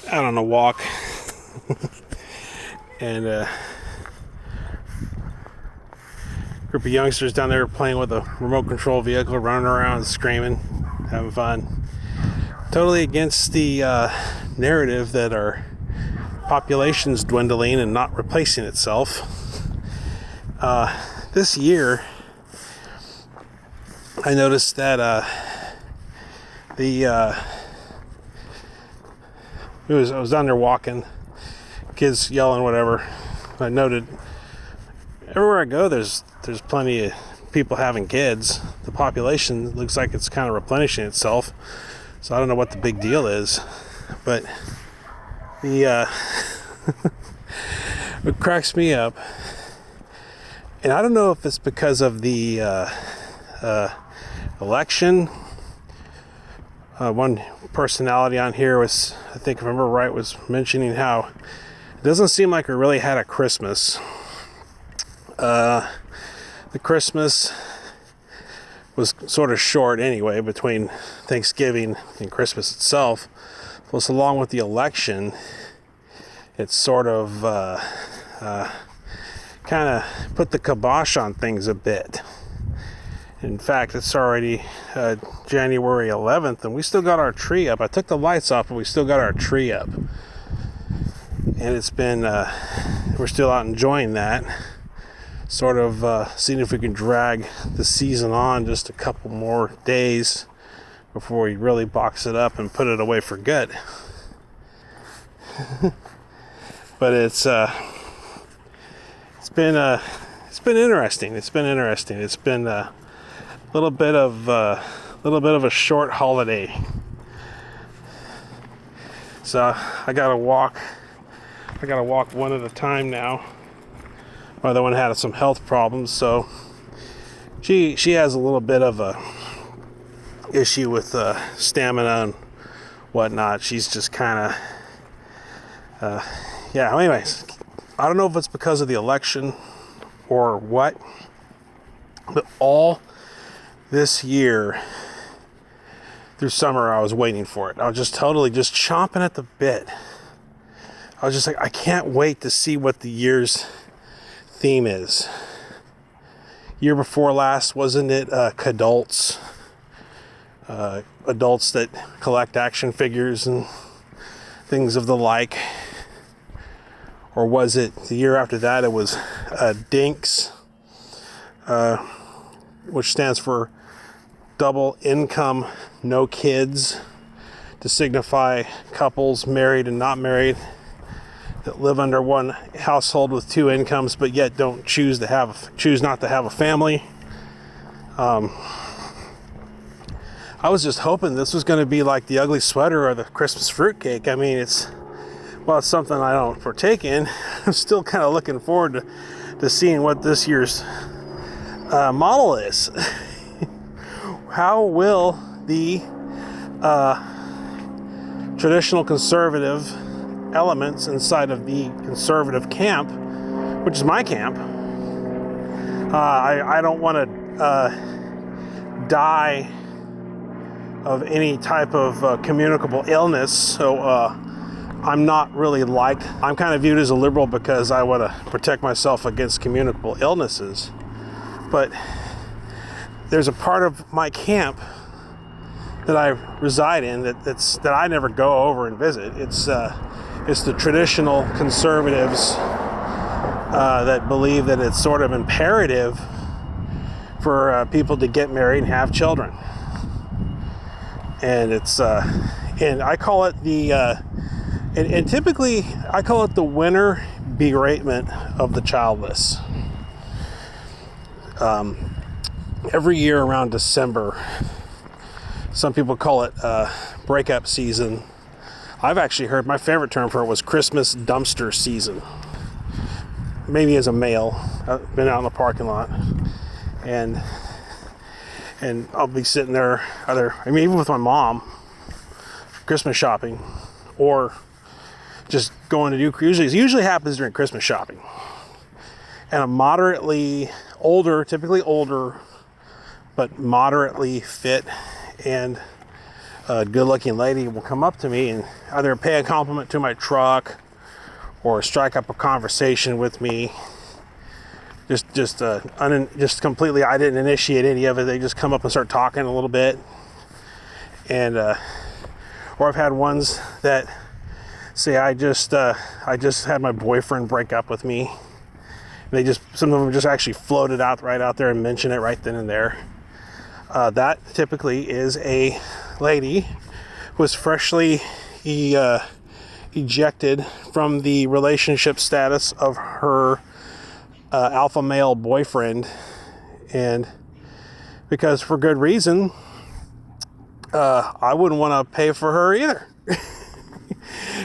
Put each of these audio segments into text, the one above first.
out on a walk, and group of youngsters down there playing with a remote control vehicle, running around screaming, having fun. Totally against the narrative that our population's dwindling and not replacing itself. This year, I noticed that I was down there walking, kids yelling, whatever. I noted everywhere I go, there's plenty of people having kids. The population looks like it's kind of replenishing itself. So I don't know what the big deal is, but the it cracks me up, and I don't know if it's because of the election. One personality on here was, I think if I remember right, was mentioning how it doesn't seem like we really had a Christmas. The Christmas was sort of short anyway between Thanksgiving and Christmas itself. Plus, along with the election, it's sort of kind of put the kibosh on things a bit. In fact, it's already January 11th, and we still got our tree up. I took the lights off, but we still got our tree up. And it's been, we're still out enjoying that. Sort of seeing if we can drag the season on just a couple more days before we really box it up and put it away for good. But it's been interesting. It's been a little bit of a short holiday. So I gotta walk one at a time now. My other one had some health problems, so she has a little bit of a issue with stamina and whatnot. She's just kind of anyways, I don't know if it's because of the election or what, but all this year through summer I was waiting for it. I was just totally just chomping at the bit. I was just like, I can't wait to see what the year's theme is. Year before last, wasn't it adults that collect action figures and things of the like? Or was it the year after that, it was D.I.N.K.S, which stands for double income, no kids, to signify couples, married and not married, that live under one household with two incomes, but yet don't choose not to have a family. I was just hoping this was going to be like the ugly sweater or the Christmas fruitcake. I mean, it's something I don't partake in. I'm still kind of looking forward to seeing what this year's model is. How will the traditional conservative elements inside of the conservative camp, which is my camp, I don't want to die of any type of communicable illness, so I'm kind of viewed as a liberal because I want to protect myself against communicable illnesses. But there's a part of my camp that I reside in that I never go over and visit. It's the traditional conservatives that believe that it's sort of imperative for people to get married and have children. And it's and I call it and typically I call it the winter beratement of the childless. Every year around December, some people call it breakup season. I've actually heard my favorite term for it was Christmas dumpster season. Maybe as a male, I've been out in the parking lot, and I'll be sitting there even with my mom, Christmas shopping, or just going to do usually happens during Christmas shopping. And a moderately typically older, but moderately fit and a good-looking lady will come up to me and either pay a compliment to my truck or strike up a conversation with me. Just completely, I didn't initiate any of it. They just come up and start talking a little bit. And or I've had ones that say, I just had my boyfriend break up with me. Some of them just actually floated out right out there and mention it right then and there. That typically is a lady who was freshly ejected from the relationship status of her alpha male boyfriend, and because for good reason, I wouldn't want to pay for her either.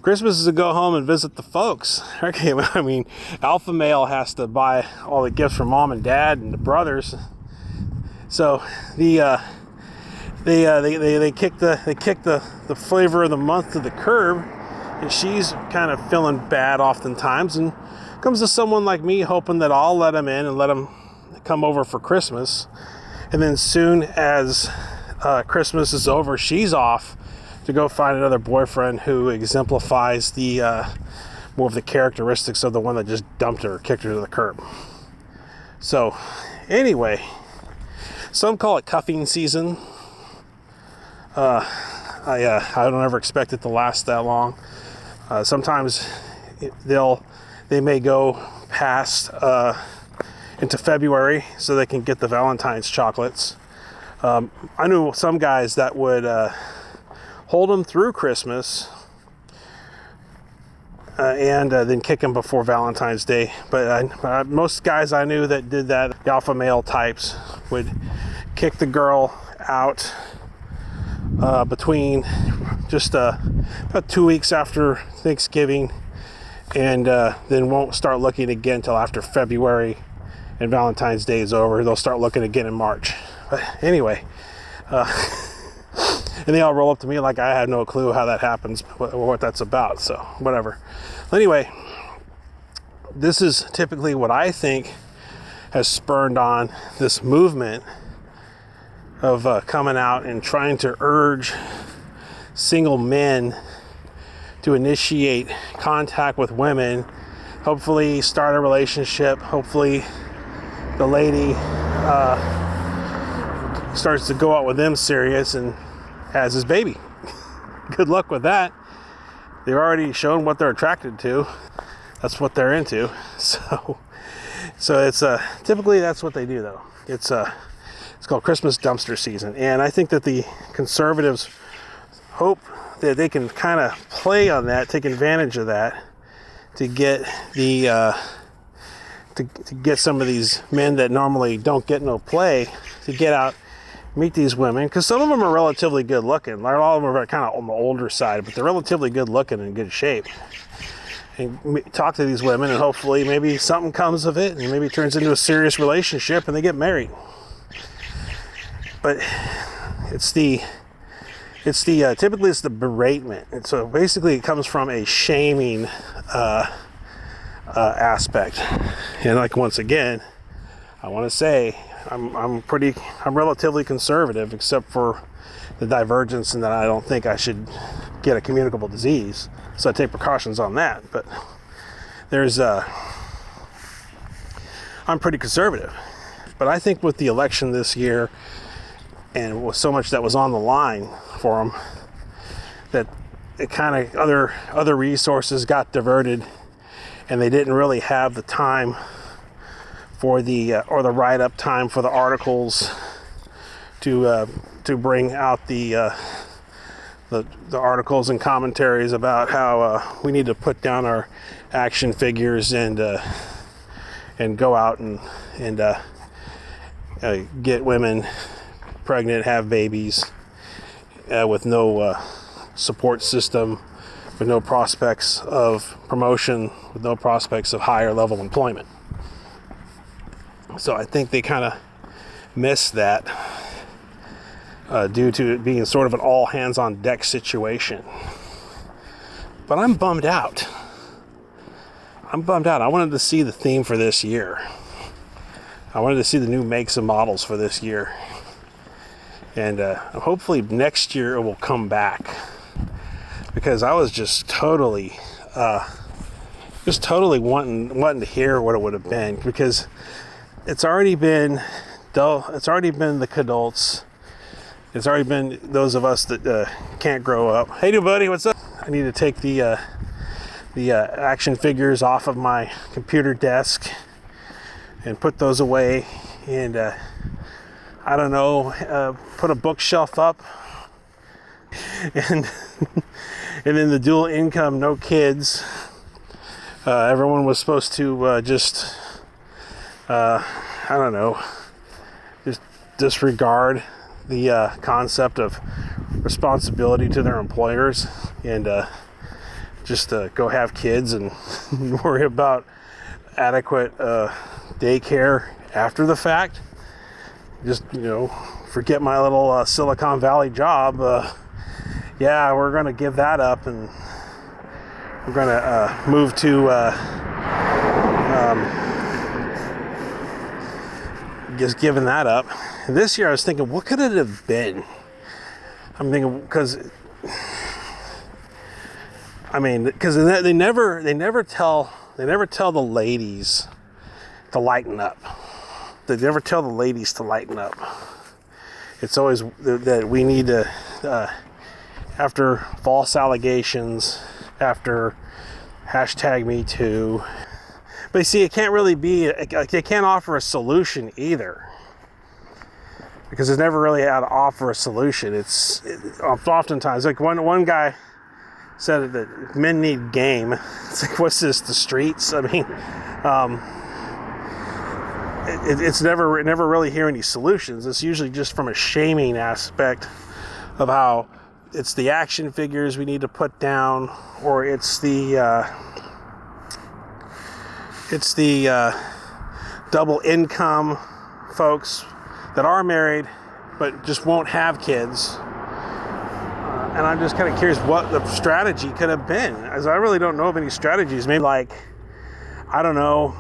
Christmas is to go home and visit the folks. Okay, I mean, alpha male has to buy all the gifts for mom and dad and the brothers. So they kick the flavor of the month to the curb, and she's kind of feeling bad oftentimes, and comes to someone like me hoping that I'll let him in and let him come over for Christmas. And then soon as Christmas is over, she's off to go find another boyfriend who exemplifies the more of the characteristics of the one that just dumped her, kicked her to the curb. So anyway, some call it cuffing season. I don't ever expect it to last that long. Sometimes they may go past into February so they can get the Valentine's chocolates. I knew some guys that would hold them through Christmas and then kick them before Valentine's Day. But most guys I knew that did that, the alpha male types, would kick the girl out between just about 2 weeks after Thanksgiving, and then won't start looking again until after February and Valentine's Day is over. They'll start looking again in March. But anyway, and they all roll up to me like I have no clue how that happens or what that's about, so whatever. Anyway, this is typically what I think has spurred on this movement of coming out and trying to urge single men to initiate contact with women, hopefully start a relationship, hopefully the lady starts to go out with them serious and has his baby. Good luck with that. They've already shown what they're attracted to. That's what they're into. So it's typically that's what they do though. It's called Christmas dumpster season, and I think that the conservatives hope that they can kind of play on that, take advantage of that, to get the to get some of these men that normally don't get no play to get out, meet these women, because some of them are relatively good looking. Like, all of them are kind of on the older side, but they're relatively good looking and in good shape. And talk to these women, and hopefully maybe something comes of it, and maybe it turns into a serious relationship, and they get married. But it's typically it's the beratement, and so basically it comes from a shaming aspect. And like, once again, I want to say I'm relatively conservative, except for the divergence in that I don't think I should get a communicable disease, so I take precautions on that. But I'm pretty conservative. But I think with the election this year, and with so much that was on the line for them, that it kind of other resources got diverted, and they didn't really have the time for the write-up time for the articles to bring out the articles and commentaries about how we need to put down our action figures and go out and get women pregnant, have babies with no support system, with no prospects of promotion, with no prospects of higher level employment. So I think they kind of missed that due to it being sort of an all hands on deck situation. But I'm bummed out. I wanted to see the theme for this year. I wanted to see the new makes and models for this year. And hopefully next year it will come back, because I was just totally wanting to hear what it would have been, because it's already been the adults. It's already been those of us that can't grow up. Hey, dude, buddy, what's up? I need to take the action figures off of my computer desk and put those away, and I don't know, put a bookshelf up, and and then the dual income, no kids. Everyone was supposed to just I don't know, just disregard the concept of responsibility to their employers, and just go have kids and worry about adequate daycare after the fact. Just, forget my little Silicon Valley job. Yeah, we're going to give that up, and we're going to move to just giving that up. And this year I was thinking, what could it have been? I'm thinking, because they never tell the ladies to lighten up. They never tell the ladies to lighten up. It's always that we need to, after false allegations, after #MeToo. But you see, it can't really be, they can't offer a solution either, because it's never really how to offer a solution. It's oftentimes, like one guy said that men need game. It's like, what's this, the streets? I mean, it's never really hear any solutions. It's usually just from a shaming aspect of how it's the action figures we need to put down, or it's the double income folks that are married but just won't have kids. And I'm just kind of curious what the strategy could have been, as I really don't know of any strategies. Maybe, like, I don't know,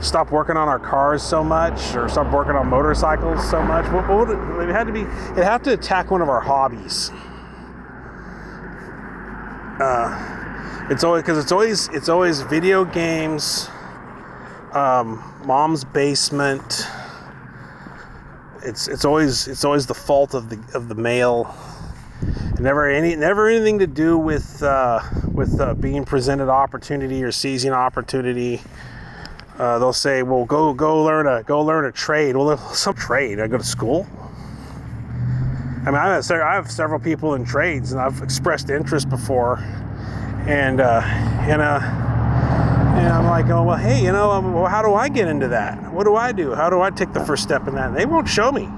stop working on our cars so much, or stop working on motorcycles so much. What would it had to be? It had to attack one of our hobbies. It's always video games, mom's basement. It's always the fault of the male. Never anything to do with being presented opportunity or seizing opportunity. They'll say, "Well, go learn a trade." Well, some trade. I go to school. I mean, I have several people in trades, and I've expressed interest before, and I'm like, oh, well, hey, how do I get into that? What do I do? How do I take the first step in that? And they won't show me.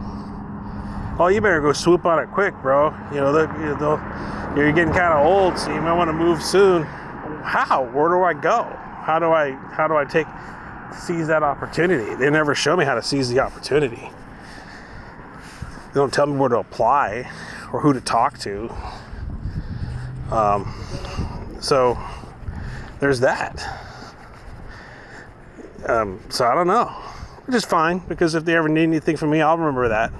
Oh, you better go swoop on it quick, bro. You're getting kind of old, so you might want to move soon. How? Where do I go? How do I seize that opportunity? They never show me how to seize the opportunity. They don't tell me where to apply or who to talk to. So there's that. So I don't know, which is fine, because if they ever need anything from me, I'll remember that.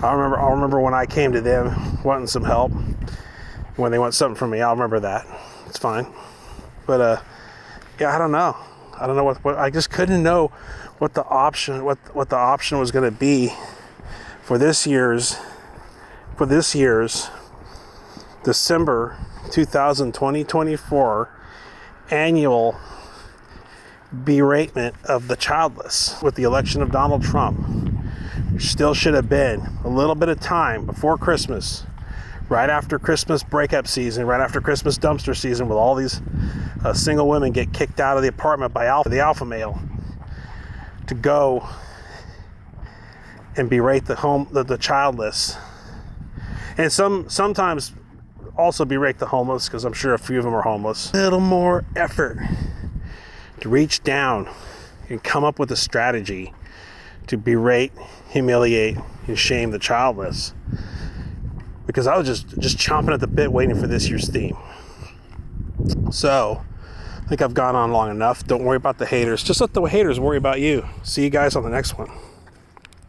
I'll remember when I came to them wanting some help. When they want something from me, I'll remember that. It's fine. But yeah, I don't know. I don't know what I just couldn't know what the option was going to be for this year's December 2024 annual beratement of the childless with the election of Donald Trump. There still should have been a little bit of time before Christmas, right after Christmas breakup season, right after Christmas dumpster season, with all these single women get kicked out of the apartment by the alpha male, to go and berate the childless, and sometimes also berate the homeless, because I'm sure a few of them are homeless. A little more effort to reach down and come up with a strategy to berate, humiliate, and shame the childless, because I was just chomping at the bit waiting for this year's theme. So I think I've gone on long enough. Don't worry about the haters. Just let the haters worry about you. See you guys on the next one.